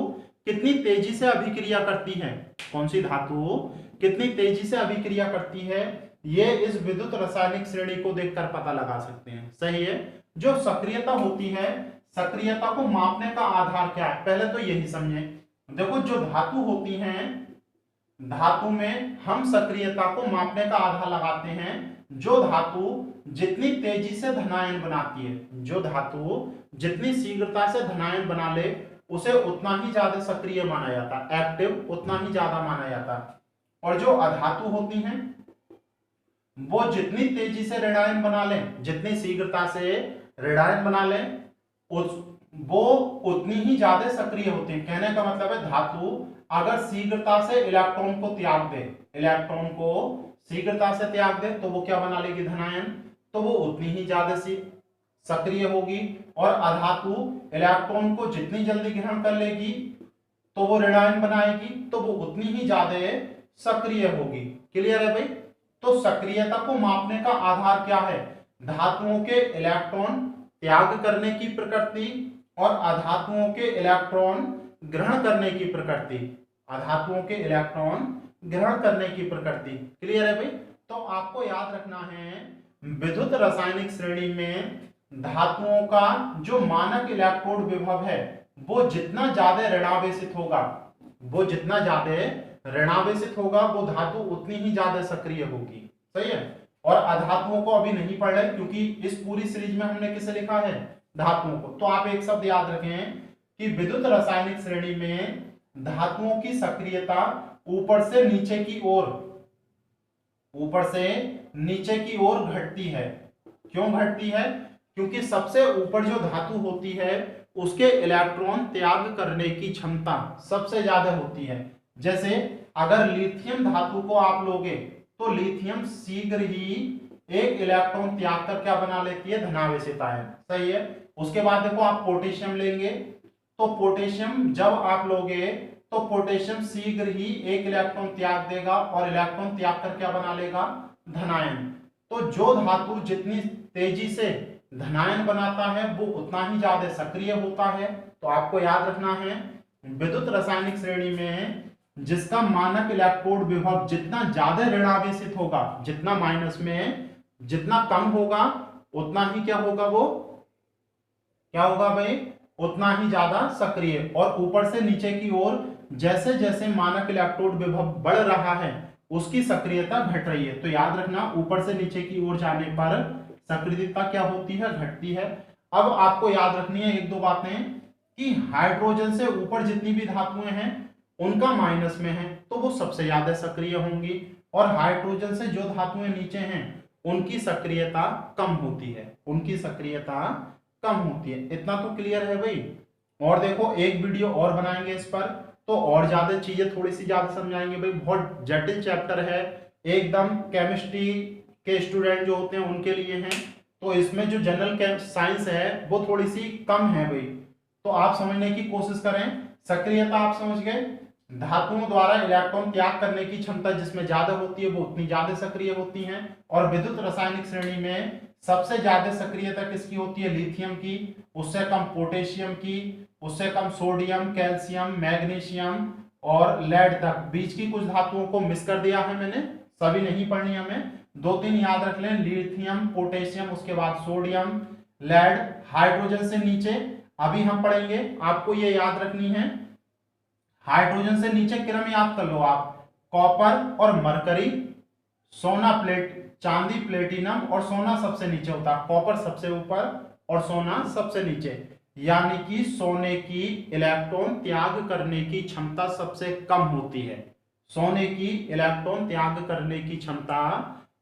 कितनी तेजी से अभिक्रिया करती है, कौन सी धातु कितनी तेजी से अभिक्रिया करती है, ये इस विद्युत रासायनिक श्रेणी को देखकर पता लगा सकते हैं। सही है। जो सक्रियता होती है, सक्रियता को मापने का आधार क्या है, पहले तो यही समझें। देखो जो धातु होती हैं, धातु में हम सक्रियता को मापने का आधार लगाते हैं जो धातु जितनी तेजी से धनायन बनाती है, जो धातु जितनी शीघ्रता से धनायन बना ले उसे उतना ही ज्यादा सक्रिय माना जाता है, एक्टिव उतना ही ज्यादा माना जाता है। और जो अधातु होती हैं वो जितनी तेजी से ऋणायन बना लें, जितनी शीघ्रता से ऋणायन बना लें वो उतनी ही ज्यादा सक्रिय होती है। कहने का मतलब है धातु अगर शीघ्रता से इलेक्ट्रॉन को त्याग दे, इलेक्ट्रॉन को शीघ्रता से त्याग दे तो वो क्या बना लेगी, धनायन, तो वो उतनी ही ज्यादा सक्रिय होगी। और अधातु इलेक्ट्रॉन को जितनी जल्दी ग्रहण कर लेगी तो वो ऋणायन बनाएगी, तो वो उतनी ही ज्यादा सक्रिय होगी। क्लियर है भाई। तो सक्रियता को मापने का आधार क्या है, धातुओं के इलेक्ट्रॉन त्याग करने की प्रकृति और अधातुओं के इलेक्ट्रॉन ग्रहण करने की प्रकृति, अधातुओं के इलेक्ट्रॉन ग्रहण करने की प्रकृति। क्लियर है भाई। तो आपको याद रखना है विद्युत रासायनिक श्रेणी में धातुओं का जो मानक इलेक्ट्रोड विभव है वो जितना ज्यादा ऋणावेशित होगा, वो जितना ज्यादा ऋणावेशित होगा वो धातु उतनी ही ज्यादा सक्रिय होगी। सही है। और अधातुओं को अभी नहीं पढ़ रहे क्योंकि इस पूरी सीरीज में हमने किसे लिखा है, धातुओं को। तो आप एक शब्द याद रखें कि विद्युत रासायनिक श्रेणी में धातुओं की सक्रियता ऊपर से नीचे की ओर, ऊपर से नीचे की ओर घटती है। क्यों घटती है, क्योंकि सबसे ऊपर जो धातु होती है उसके इलेक्ट्रॉन त्याग करने की क्षमता सबसे ज्यादा होती है। जैसे अगर लिथियम धातु को आप लोगे तो लिथियम शीघ्र ही एक इलेक्ट्रॉन त्याग कर क्या बना लेती है, धनावेशित आयन। सही है। उसके बाद देखो आप पोटेशियम लेंगे तो पोटेशियम जब आप लोगे तो पोटेशियम शीघ्र ही एक इलेक्ट्रॉन त्याग देगा और इलेक्ट्रॉन त्याग कर क्या बना लेगा, धनायन। तो जो धातु जितनी तेजी से धनायन बनाता है वो उतना ही ज्यादा सक्रिय होता है। तो आपको याद रखना है विद्युत रासायनिक श्रेणी में जिसका मानक इलेक्ट्रोड विभव जितना ज्यादा ऋणावेशित होगा, जितना माइनस में जितना कम होगा उतना ही क्या होगा, वो क्या होगा भाई, उतना ही ज्यादा सक्रिय। और ऊपर से नीचे की ओर जैसे जैसे मानक इलेक्ट्रोड विभव बढ़ रहा है उसकी सक्रियता घट रही है। तो याद रखना, ऊपर से नीचे की ओर जाने पर सक्रियता क्या होती है, घटती है। अब आपको याद रखनी है एक दो बातें कि हाइड्रोजन से ऊपर जितनी भी धातुएं हैं उनका माइनस में है तो वो सबसे ज्यादा सक्रिय होंगी, और हाइड्रोजन से जो धातुएं नीचे हैं उनकी सक्रियता कम होती है, उनकी सक्रियता कम होती है। इतना तो क्लियर है भाई। और देखो एक वीडियो और बनाएंगे इस पर, तो और ज्यादा चीजें थोड़ी सी ज्यादा समझाएंगे भाई, बहुत जटिल चैप्टर है एकदम, केमिस्ट्री के स्टूडेंट जो होते हैं उनके लिए हैं। तो इसमें जो जनरल साइंस है वो थोड़ी सी कम है भाई, तो आप समझने की कोशिश करें। सक्रियता आप समझ गए, धातुओं द्वारा इलेक्ट्रॉन त्याग करने की क्षमता जिसमें ज्यादा होती है वो उतनी ज्यादा सक्रिय होती हैं। और विद्युत रासायनिक श्रेणी में सबसे ज्यादा सक्रियता किसकी होती है, लिथियम की, उससे कम पोटेशियम की, उससे कम सोडियम, कैल्शियम, मैग्नीशियम और लेड तक। बीच की कुछ धातुओं को मिस कर दिया है मैंने, सभी नहीं पढ़नी हमें, दो तीन याद रख लें, लिथियम, पोटेशियम, उसके बाद सोडियम, लेड, हाइड्रोजन से नीचे अभी हम पढ़ेंगे, आपको ये याद रखनी है। हाइड्रोजन से नीचे क्रम याद कर लो आप, कॉपर और मरकरी, सोना प्लेट, चांदी प्लेटिनम, और सोना सबसे नीचे होता है, कॉपर सबसे ऊपर और सोना सबसे नीचे। यानी कि सोने की इलेक्ट्रॉन त्याग करने की क्षमता सबसे कम होती है, सोने की इलेक्ट्रॉन त्याग करने की क्षमता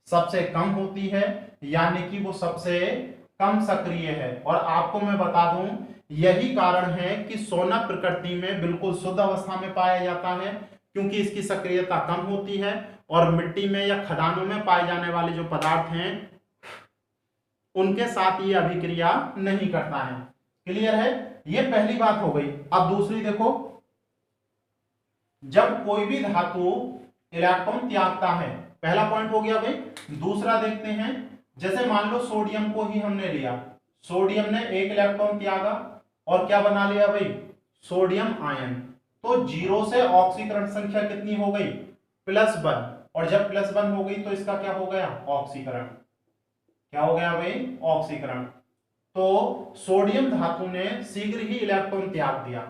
सबसे कम होती है, यानी कि वो सबसे कम सक्रिय है। और आपको मैं बता दूं, यही कारण है कि सोना प्रकृति में बिल्कुल शुद्ध अवस्था में पाया जाता है, क्योंकि इसकी सक्रियता कम होती है, और मिट्टी में या खदानों में पाए जाने वाले जो पदार्थ हैं उनके साथ ये अभिक्रिया नहीं करता है। क्लियर है, ये पहली बात हो गई। अब दूसरी देखो, जब कोई भी धातु इलेक्ट्रॉन त्यागता है, पहला पॉइंट हो गया भाई। दूसरा देखते हैं, जैसे मान लो सोडियम को ही हमने लिया, सोडियम ने एक इलेक्ट्रॉन त्यागा और क्या बना लिया भाई, सोडियम आयन। तो जीरो से ऑक्सीकरण संख्या कितनी हो गई, +1, और जब +1 हो गई तो इसका क्या हो गया, ऑक्सीकरण। क्या हो गया भाई, ऑक्सीकरण। तो सोडियम धातु ने शीघ्र ही इलेक्ट्रॉन त्याग दिया,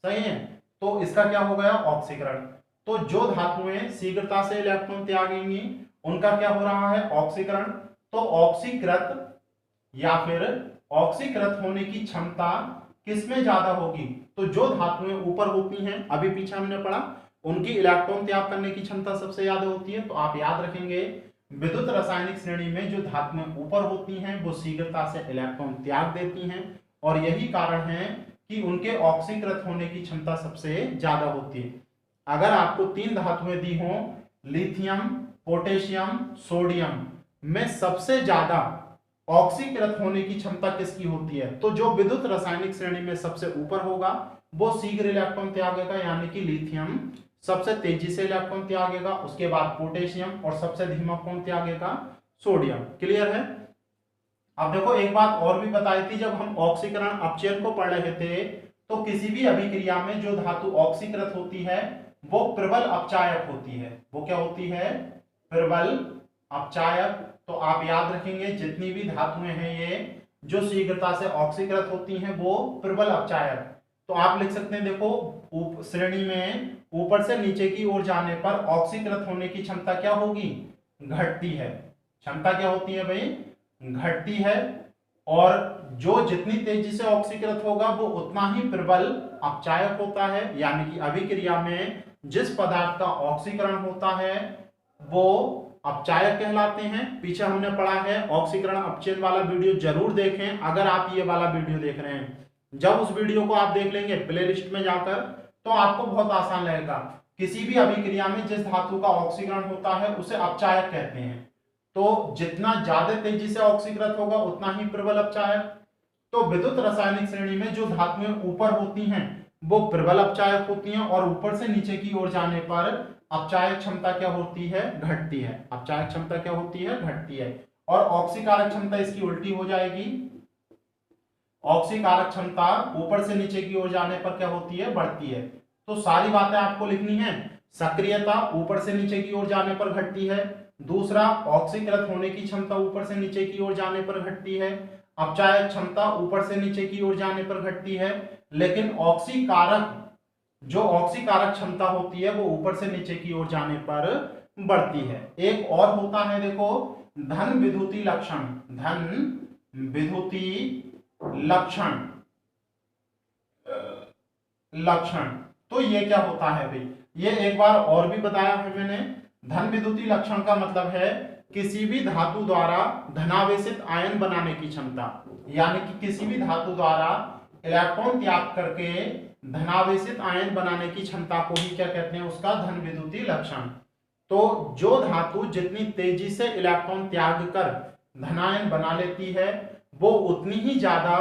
सही है, तो इसका क्या हो गया, ऑक्सीकरण। तो जो धातुएं शीघ्रता से इलेक्ट्रॉन त्यागेंगी उनका क्या हो रहा है, ऑक्सीकरण। तो ऑक्सीकृत या फिर ऑक्सीकृत होने की क्षमता किसमें ज्यादा होगी, तो जो धातुएं ऊपर होती हैं, अभी पीछे हमने पढ़ा, उनकी इलेक्ट्रॉन त्याग करने की क्षमता सबसे ज्यादा होती है। तो आप याद रखेंगे, विद्युत रासायनिक श्रेणी में जो धातुएं ऊपर होती हैं वो शीघ्रता से इलेक्ट्रॉन त्याग देती हैं, और यही कारण है कि उनके ऑक्सीकृत होने की क्षमता सबसे ज्यादा होती है। अगर आपको 3 धातुएं दी हों, लिथियम, पोटेशियम, सोडियम, में सबसे ज्यादा ऑक्सीकृत होने की क्षमता किसकी होती है, तो जो विद्युत रासायनिक श्रेणी में सबसे ऊपर होगा वो शीघ्र इलेक्ट्रॉन त्यागेगा, यानी कि लिथियम सबसे तेजी से इलेक्ट्रॉन त्यागेगा, उसके बाद पोटेशियम, और सबसे धीमा कौन त्यागेगा, सोडियम। क्लियर है। अब देखो एक बात और भी बताई थी, जब हम ऑक्सीकरण अपचयन को पढ़ रहे थे, तो किसी भी अभिक्रिया में जो धातु ऑक्सीकृत होती है वो प्रबल अपचायक होती है। वो क्या होती है, प्रबल अपचायक। तो आप याद रखेंगे, जितनी भी धातुएं हैं ये जो शीघ्रता से ऑक्सीकृत होती हैं वो प्रबल अपचायक। तो आप लिख सकते हैं, देखो श्रेणी में ऊपर से नीचे की ओर जाने पर ऑक्सीकृत होने की क्षमता क्या होगी, घटती है। क्षमता क्या होती है भाई, घटती है। और जो जितनी तेजी से ऑक्सीकृत होगा वो उतना ही प्रबल अपचायक होता है, यानी कि अभिक्रिया में जिस पदार्थ का ऑक्सीकरण होता है वो अपचायक कहलाते हैं। पीछे हमने पढ़ा है, ऑक्सीकरण अपचयन वाला वीडियो जरूर देखें अगर आप ये वाला वीडियो देख रहे हैं। जब उस वीडियो को आप देख लेंगे प्लेलिस्ट में जाकर, तो आपको बहुत आसान लगेगा। किसी भी अभिक्रिया में जिस धातु का ऑक्सीकरण होता है उसे अपचायक कहते हैं। तो जितना ज्यादा तेजी से ऑक्सीकृत होगा उतना ही प्रबल अपचायक। तो विद्युत रासायनिक श्रेणी में जो धातुएं ऊपर होती हैं वो प्रबल अपचायक होती हैं, और ऊपर से नीचे की ओर जाने पर अपचायक क्षमता क्या होती है, घटती है। अपचायक क्षमता क्या होती है, घटती है। और ऑक्सीकारक क्षमता इसकी उल्टी हो जाएगी। ऑक्सीकारक क्षमता ऊपर से नीचे की ओर जाने पर क्या होती है, बढ़ती है। तो सारी बातें आपको लिखनी है। सक्रियता ऊपर से नीचे की ओर जाने पर घटती है। दूसरा, ऑक्सीकृत होने की क्षमता ऊपर से नीचे की ओर जाने पर घटती है। अपचायक क्षमता ऊपर से नीचे की ओर जाने पर घटती है। लेकिन ऑक्सीकारक, जो ऑक्सीकारक क्षमता होती है वो ऊपर से नीचे की ओर जाने पर बढ़ती है। एक और होता है देखो धन विद्युती लक्षण, धन विद्युती लक्षण, लक्षण। तो ये क्या होता है भाई, ये एक बार और भी बताया है मैंने। धन विद्युती लक्षण का मतलब है किसी भी धातु द्वारा धनावेशित आयन बनाने की क्षमता, यानी कि किसी भी धातु द्वारा इलेक्ट्रॉन त्याग करके धनावेशित आयन बनाने की क्षमता को ही क्या कहते हैं, उसका धन विद्युती लक्षण। तो जो धातु जितनी तेजी से इलेक्ट्रॉन त्याग कर धनायन बना लेती है वो उतनी ही ज्यादा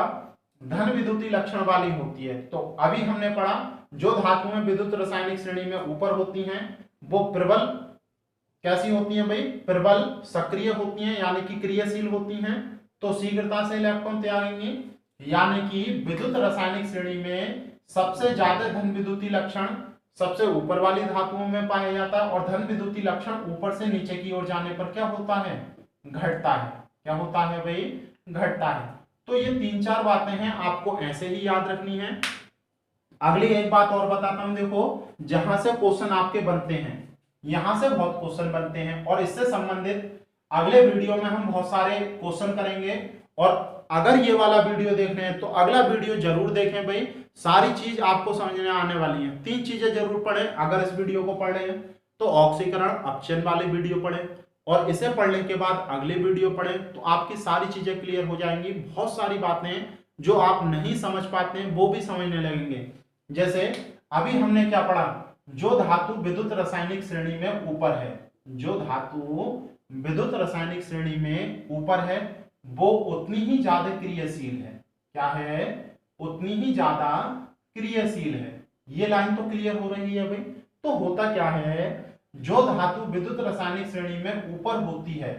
धन विद्युती लक्षण वाली होती है। तो अभी हमने पढ़ा जो धातुएं विद्युत रासायनिक श्रेणी में ऊपर होती हैं वो प्रबल कैसी होती हैं भाई, प्रबल सक्रिय होती हैं, यानी कि क्रियाशील होती हैं, तो शीघ्रता से इलेक्ट्रॉन त्यागेंगी। यानी कि विद्युत रासायनिक श्रेणी में सबसे ज्यादा धन विद्युती लक्षण सबसे ऊपर वाली धातुओं में पाया जाता है, और धन विद्युती लक्षण ऊपर से नीचे की ओर जाने पर क्या होता है, घटता है। क्या होता है भाई, घटता है। तो ये 3-4 बातें हैं, आपको ऐसे ही याद रखनी है। अगली एक बात और बताता हूं, देखो जहां से क्वेश्चन आपके बनते हैं, यहां से बहुत क्वेश्चन बनते हैं, और इससे संबंधित अगले वीडियो में हम बहुत सारे क्वेश्चन करेंगे। और अगर ये वाला वीडियो देख रहे हैं तो अगला वीडियो जरूर देखें भाई, सारी चीज आपको समझ में आने वाली है। 3 चीजें जरूर पढ़ें अगर इस वीडियो को पढ़ रहे हैं तो, ऑक्सीकरण अपचयन वाले वीडियो पढ़ें, और इसे पढ़ने के बाद अगले वीडियो पढ़ें, तो आपकी सारी चीजें क्लियर हो जाएंगी। बहुत सारी बातें जो आप नहीं समझ पाते हैं वो भी समझने लगेंगे। जैसे अभी हमने क्या पढ़ा, जो धातु विद्युत रासायनिक श्रेणी में ऊपर है, जो धातु विद्युत रासायनिक श्रेणी में ऊपर है वो उतनी ही ज्यादा क्रियाशील है। क्या है, उतनी ही ज्यादा क्रियाशील है। ये लाइन तो क्लियर हो रही है भाई। तो होता क्या है, जो धातु विद्युत रासायनिक श्रेणी में ऊपर होती है,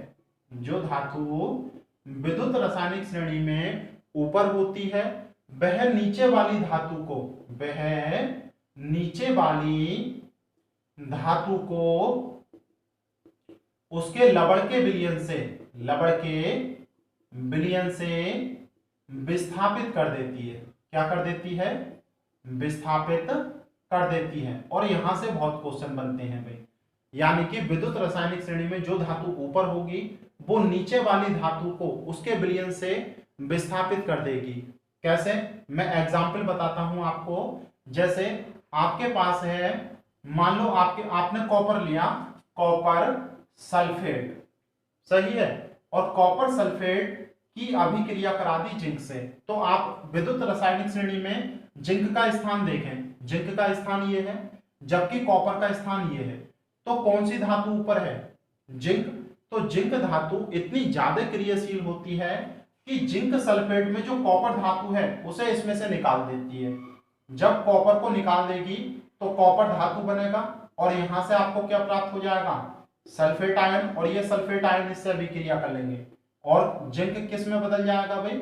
जो धातु विद्युत रासायनिक श्रेणी में ऊपर होती है वह नीचे वाली धातु को, वह नीचे वाली धातु को उसके लवण के विलयन से, लवण के विलयन से विस्थापित कर देती है। क्या कर देती है, विस्थापित कर देती है। और यहां से बहुत क्वेश्चन बनते हैं भाई, यानी कि विद्युत रासायनिक श्रेणी में जो धातु ऊपर होगी वो नीचे वाली धातु को उसके विलयन से विस्थापित कर देगी। कैसे, मैं एग्जांपल बताता हूं आपको। जैसे आपके पास है, मान लो आपने कॉपर लिया, कॉपर सल्फेट, सही है, और कॉपर सल्फेट की अभिक्रिया करा दी जिंक से, तो आप विद्युत रासायनिक श्रेणी में जिंक का स्थान देखें, जिंक का स्थान ये है जबकि कॉपर का स्थान ये है, तो कौन सी धातु ऊपर है, जिंक। तो जिंक धातु इतनी ज्यादा क्रियाशील होती है कि जिंक सल्फेट में जो कॉपर धातु है उसे इसमें से निकाल देती है। जब कॉपर को निकाल देगी तो कॉपर धातु बनेगा, और यहां से आपको क्या प्राप्त हो जाएगा, सल्फेट आयन, और ये सल्फेट आयन इससे अभिक्रिया कर लेंगे और जिंक किस में बदल जाएगा भाई,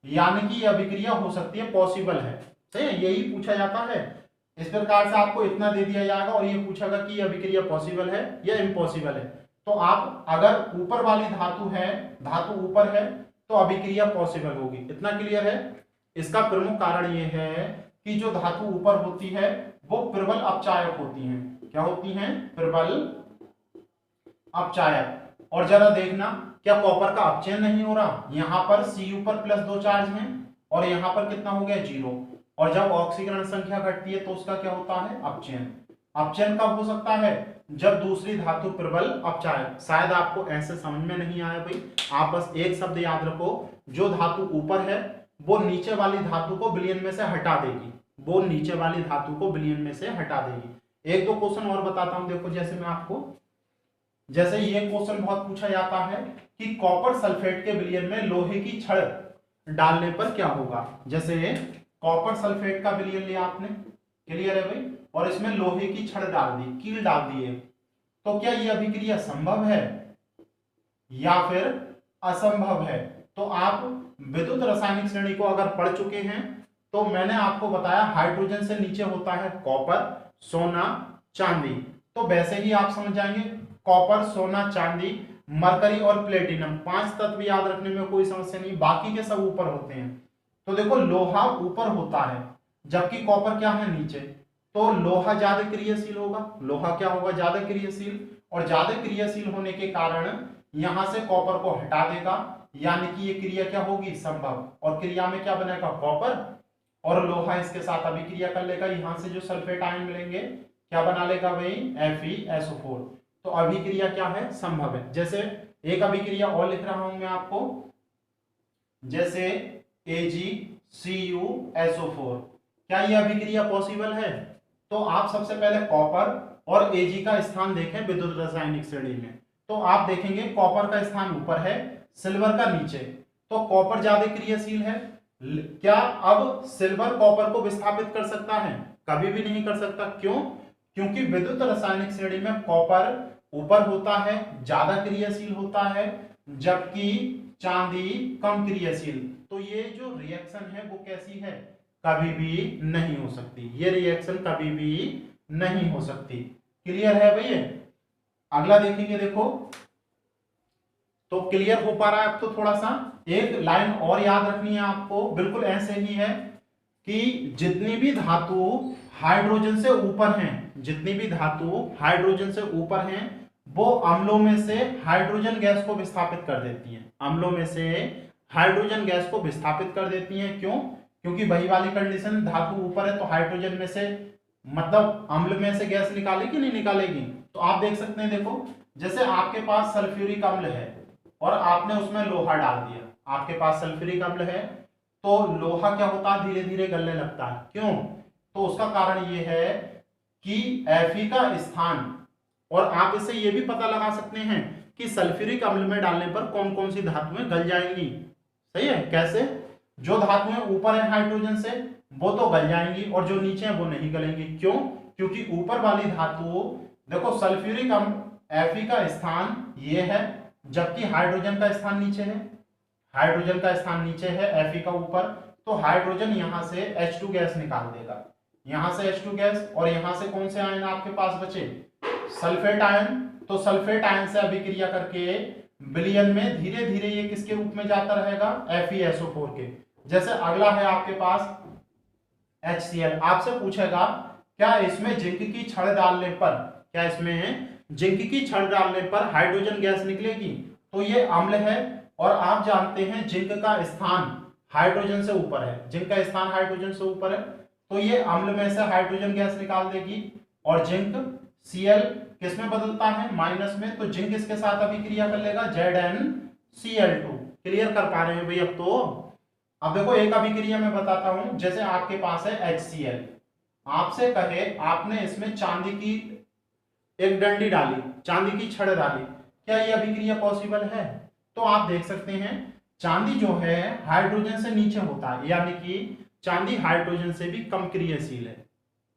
यानी कि ये अभिक्रिया हो सकती है, पॉसिबल है। सही है, यही पूछा जाता है। इस प्रकार से आपको इतना दे दिया जाएगा और ये पूछेगा कि अभिक्रिया पॉसिबल है या इम्पॉसिबल है। तो आप अगर ऊपर वाली धातु है, धातु ऊपर है तो अभिक्रिया पॉसिबल होगी। इतना क्लियर है। इसका प्रमुख कारण ये है कि जो धातु ऊपर होती है वो प्रबल अपचायक होती हैं। क्या होती हैं, प्रबल अपचायक। और जरा देखना, क्या कॉपर का अपचयन नहीं हो रहा, यहां पर Cu पर +2 चार्ज है और यहां पर कितना हो गया, 0। और जब ऑक्सीकरण संख्या घटती है तो उसका क्या होता है, अपचयन। अपचयन कब हो सकता है, जब दूसरी धातु प्रबल अपचायक। शायद आपको ऐसे समझ में नहीं आया भाई, आप बस एक शब्द याद रखो, जो धातु ऊपर है वो नीचे वाली धातु को विलयन में से हटा देगी, वो नीचे वाली धातु को विलयन में से हटा देगी। एक दो क्वेश्चन और बताता हूं, देखो जैसे मैं आपको, जैसे ये क्वेश्चन बहुत पूछा जाता है कि कॉपर सल्फेट के विलयन में लोहे की छड़ डालने पर क्या होगा। जैसे कॉपर सल्फेट का विलयन लिया आपने, क्लियर है भाई, और इसमें लोहे की छड़ डाल दी, कील डाल दी है, तो क्या ये अभिक्रिया संभव है या फिर असंभव है। तो आप विद्युत रासायनिक श्रेणी को अगर पढ़ चुके हैं तो मैंने आपको बताया हाइड्रोजन से नीचे होता है कॉपर, सोना, चांदी, तो वैसे ही आप समझ जाएंगे कॉपर, सोना, चांदी, मरकरी और प्लेटिनम, 5 तत्व याद रखने में कोई समस्या नहीं, बाकी के सब ऊपर होते हैं। तो देखो लोहा ऊपर होता है जबकि कॉपर क्या है, नीचे, तो लोहा ज्यादा क्रियाशील होगा, लोहा क्या होगा, ज्यादा क्रियाशील, और ज्यादा क्रियाशील होने के कारण यहां से कॉपर को हटा देगा, यानी कि ये क्रिया क्या होगी, संभव। और क्रिया में क्या बनेगा, कॉपर और लोहा इसके साथ अभिक्रिया कर लेगा, यहां से जो सल्फेट आयन मिलेंगे क्या बना लेगा भाई, FeSO4। तो अभिक्रिया क्या है, संभव है। जैसे एक अभिक्रिया और लिख रहा हूं मैं आपको, जैसे AgCuSO4, क्या ये अभिक्रिया पॉसिबल है? तो आप सबसे पहले कॉपर और Ag का स्थान देखें विद्युत रासायनिक श्रेणी में, तो आप देखेंगे कॉपर का स्थान ऊपर है, सिल्वर का नीचे। तो कॉपर ज्यादा क्रियाशील है। क्या अब सिल्वर कॉपर को विस्थापित कर सकता है? कभी भी नहीं कर सकता। क्यों? क्योंकि विद्युत रासायनिक श्रेणी में कॉपर ऊपर होता है, ज्यादा क्रियाशील होता है, जबकि चांदी कम क्रियाशील। तो ये जो रिएक्शन है वो कैसी है, कभी भी नहीं हो सकती। ये रिएक्शन कभी भी नहीं हो सकती। क्लियर है भैया? अगला देखेंगे, देखो तो क्लियर हो पा रहा है अब तो थोड़ा सा। एक लाइन और याद रखनी है आपको, बिल्कुल ऐसे ही है कि जितनी भी धातु हाइड्रोजन से ऊपर हैं, जितनी भी धातु हाइड्रोजन से ऊपर हैं, वो अम्लों में से हाइड्रोजन गैस को विस्थापित कर देती हैं। अम्लों में से हाइड्रोजन गैस को विस्थापित कर देती हैं। क्यों? क्योंकि वही वाली कंडीशन, धातु ऊपर है तो हाइड्रोजन में से मतलब अम्ल में से गैस निकालेगी नहीं निकालेगी। तो आप देख सकते हैं, देखो जैसे आपके पास सल्फ्यूरिक अम्ल है और आपने उसमें लोहा डाल दिया, आपके पास सल्फ्यूरिक अम्ल है तो लोहा क्या होता है, धीरे धीरे गलने लगता है। क्यों? तो उसका कारण ये है कि Fe का स्थान, और आप इससे ये भी पता लगा सकते हैं कि सल्फ्यूरिक अम्ल में डालने पर कौन कौन सी धातुएं गल जाएंगी। सही है? कैसे? जो धातुएं ऊपर है हाइड्रोजन से वो तो गल जाएंगी और जो नीचे है वो नहीं गलेंगी। क्यों? क्योंकि ऊपर वाली धातु, देखो सल्फ्यूरिक अम्ल Fe का स्थान ये है, जबकि हाइड्रोजन का स्थान नीचे है। हाइड्रोजन का स्थान नीचे है, Fe का ऊपर। तो हाइड्रोजन यहां से H2 गैस निकाल देगा, यहां से H2 गैस, और यहां से कौन से आयन आपके पास बचे, सल्फेट आयन। तो सल्फेट आयन से अभिक्रिया करके विलयन में धीरे धीरे ये किसके रूप में जाता रहेगा, FeSO4 के। जैसे अगला है आपके पास HCl। आपसे पूछेगा क्या इसमें जिंक की छड़ डालने पर, क्या इसमें जिंक की छड़ डालने पर हाइड्रोजन गैस निकलेगी? तो ये अम्ल है और आप जानते हैं जिंक का स्थान हाइड्रोजन से ऊपर है, जिंक का स्थान हाइड्रोजन से ऊपर है, तो ये अम्ल में से हाइड्रोजन गैस निकाल देगी। और जिंक Cl किस में बदलता है, माइनस में, तो जिंक इसके साथ अभिक्रिया कर लेगा, ZnCl2। क्लियर कर पा रहे हैं भाई? अब तो अब देखो एक अभिक्रिया मैं बताता हूं, जैसे आपके पास है HCl, आपसे कहे आपने इसमें चांदी की एक डंडी डाली, चांदी की छड़ डाली, क्या ये अभिक्रिया पॉसिबल है? तो आप देख सकते हैं चांदी जो है हाइड्रोजन से नीचे होता है, यानी कि चांदी हाइड्रोजन से भी कम क्रियाशील है।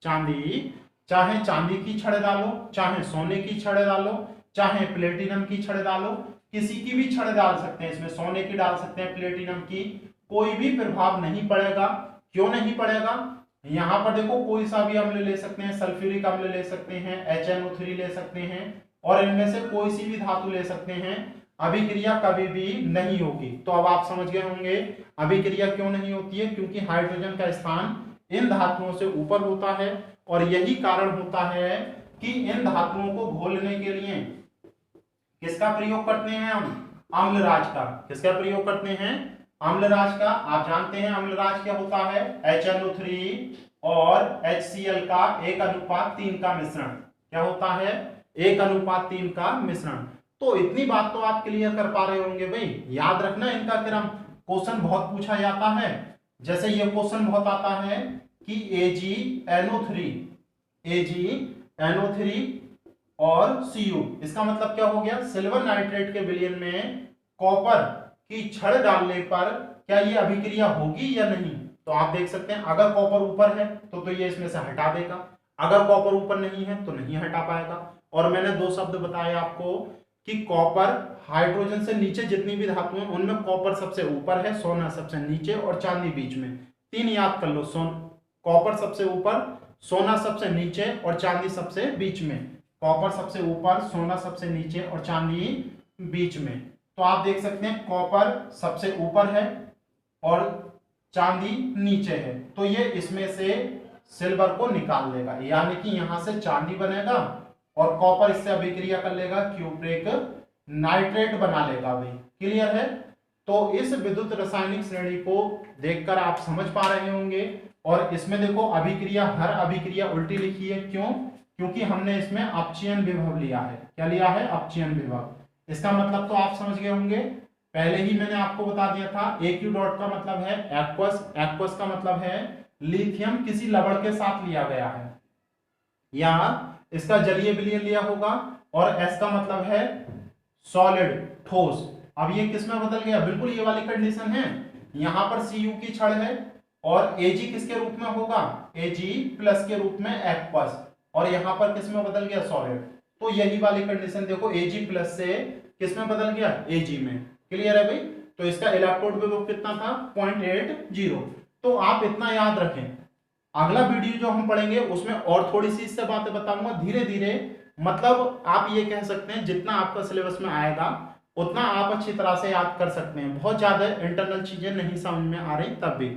चांदी, चाहे चांदी की छड़ डालो, चाहे सोने की छड़ डालो, चाहे प्लेटिनम की छड़ डालो, किसी की भी छड़ डाल सकते हैं, इसमें सोने की डाल सकते हैं, प्लेटिनम की, कोई भी प्रभाव नहीं पड़ेगा। क्यों नहीं पड़ेगा? यहां पर देखो कोई सा भी अम्ल ले सकते हैं, सल्फ्यूरिक अम्ल ले सकते हैं, HNO3 ले सकते हैं, और इनमें से कोई सी भी धातु ले सकते हैं, अभिक्रिया कभी भी नहीं होगी। तो अब आप समझ गए होंगे अभिक्रिया क्यों नहीं होती है, क्योंकि हाइड्रोजन का स्थान इन धातुओं से ऊपर होता है, और यही कारण होता है कि इन धातुओं को घोलने के लिए किसका प्रयोग करते हैं हम, अम्लराज का। किसका प्रयोग करते हैं, अम्लराज का। आप जानते हैं अम्लराज क्या होता है, HNO3 और HCl का 1:3 का मिश्रण। क्या होता है, 1:3 का मिश्रण। तो इतनी बात तो आप क्लियर कर पा रहे होंगे भाई। याद रखना इनका क्रम, क्वेश्चन बहुत पूछा जाता है। जैसे ये क्वेश्चन बहुत आता है कि AgNO3 और Cu, इसका मतलब क्या हो गया, सिल्वर नाइट्रेट के विलयन में कॉपर की छड़ डालने पर क्या ये अभिक्रिया होगी या नहीं? तो आप देख सकते हैं अगर कॉपर ऊपर है तो ये इसमें से हटा देगा, अगर कॉपर ऊपर नहीं है तो नहीं हटा पाएगा। और मैंने दो शब्द बताए आपको कि कॉपर हाइड्रोजन से नीचे जितनी भी धातुएं उनमें कॉपर सबसे ऊपर है, सोना सबसे नीचे और चांदी बीच में। तीन याद कर लो, कॉपर सबसे ऊपर, सोना सबसे नीचे और चांदी सबसे बीच में। कॉपर सबसे ऊपर, सोना सबसे नीचे और चांदी बीच में। तो आप देख सकते हैं कॉपर सबसे ऊपर है और चांदी नीचे है, तो ये इसमें से सिल्वर को निकाल देगा, यानी कि यहां से चांदी बनेगा और कॉपर इससे अभिक्रिया कर लेगा, क्यूप्रिक नाइट्रेट बना लेगा भाई। क्लियर है? तो इस विद्युत रासायनिक श्रेणी को देखकर आप समझ पा रहे होंगे। और इसमें देखो अभिक्रिया, हर अभिक्रिया उल्टी लिखी है, क्यों? क्योंकि हमने इसमें अपचयन विभव लिया है। क्या लिया है? अपचयन विभव। इसका मतलब तो आप समझ गए होंगे, पहले ही मैंने आपको बता दिया था। AQ डॉट का मतलब है एक्वस, एक्वस का मतलब है लिथियम किसी लवण के साथ लिया गया है, या इसका जलीय विलयन लिया होगा। और S का मतलब है सॉलिड, ठोस। अब ये किस में बदल गया? बिल्कुल ये वाली कंडीशन है, यहां पर Cu की छड़ है और Ag किसके रूप में होगा? Ag प्लस के रूप में एक्वस, और यहां पर किस में बदल गया? सॉलिड। तो यही वाली कंडीशन देखो, Ag प्लस से किस में बदल गया? Ag में। क्लियर है भाई? तो इसका इलेक्ट्रोड विभव कितना था? 0.80। तो आप इतना याद रखें, अगला वीडियो जो हम पढ़ेंगे उसमें और थोड़ी सी इससे बातें बताऊंगा धीरे धीरे। मतलब आप ये कह सकते हैं जितना आपका सिलेबस में आएगा उतना आप अच्छी तरह से याद कर सकते हैं। बहुत ज्यादा इंटरनल चीजें नहीं समझ में आ रही तब भी।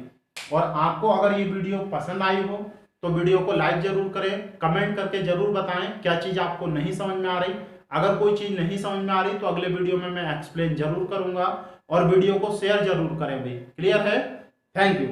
और आपको अगर ये वीडियो पसंद आई हो तो वीडियो को लाइक जरूर करें, कमेंट करके जरूर बताएं क्या चीज आपको नहीं समझ में आ रही। अगर कोई चीज नहीं समझ में आ रही तो अगले वीडियो में मैं एक्सप्लेन जरूर करूंगा। और वीडियो को शेयर जरूर करें भाई। क्लियर है? Thank you.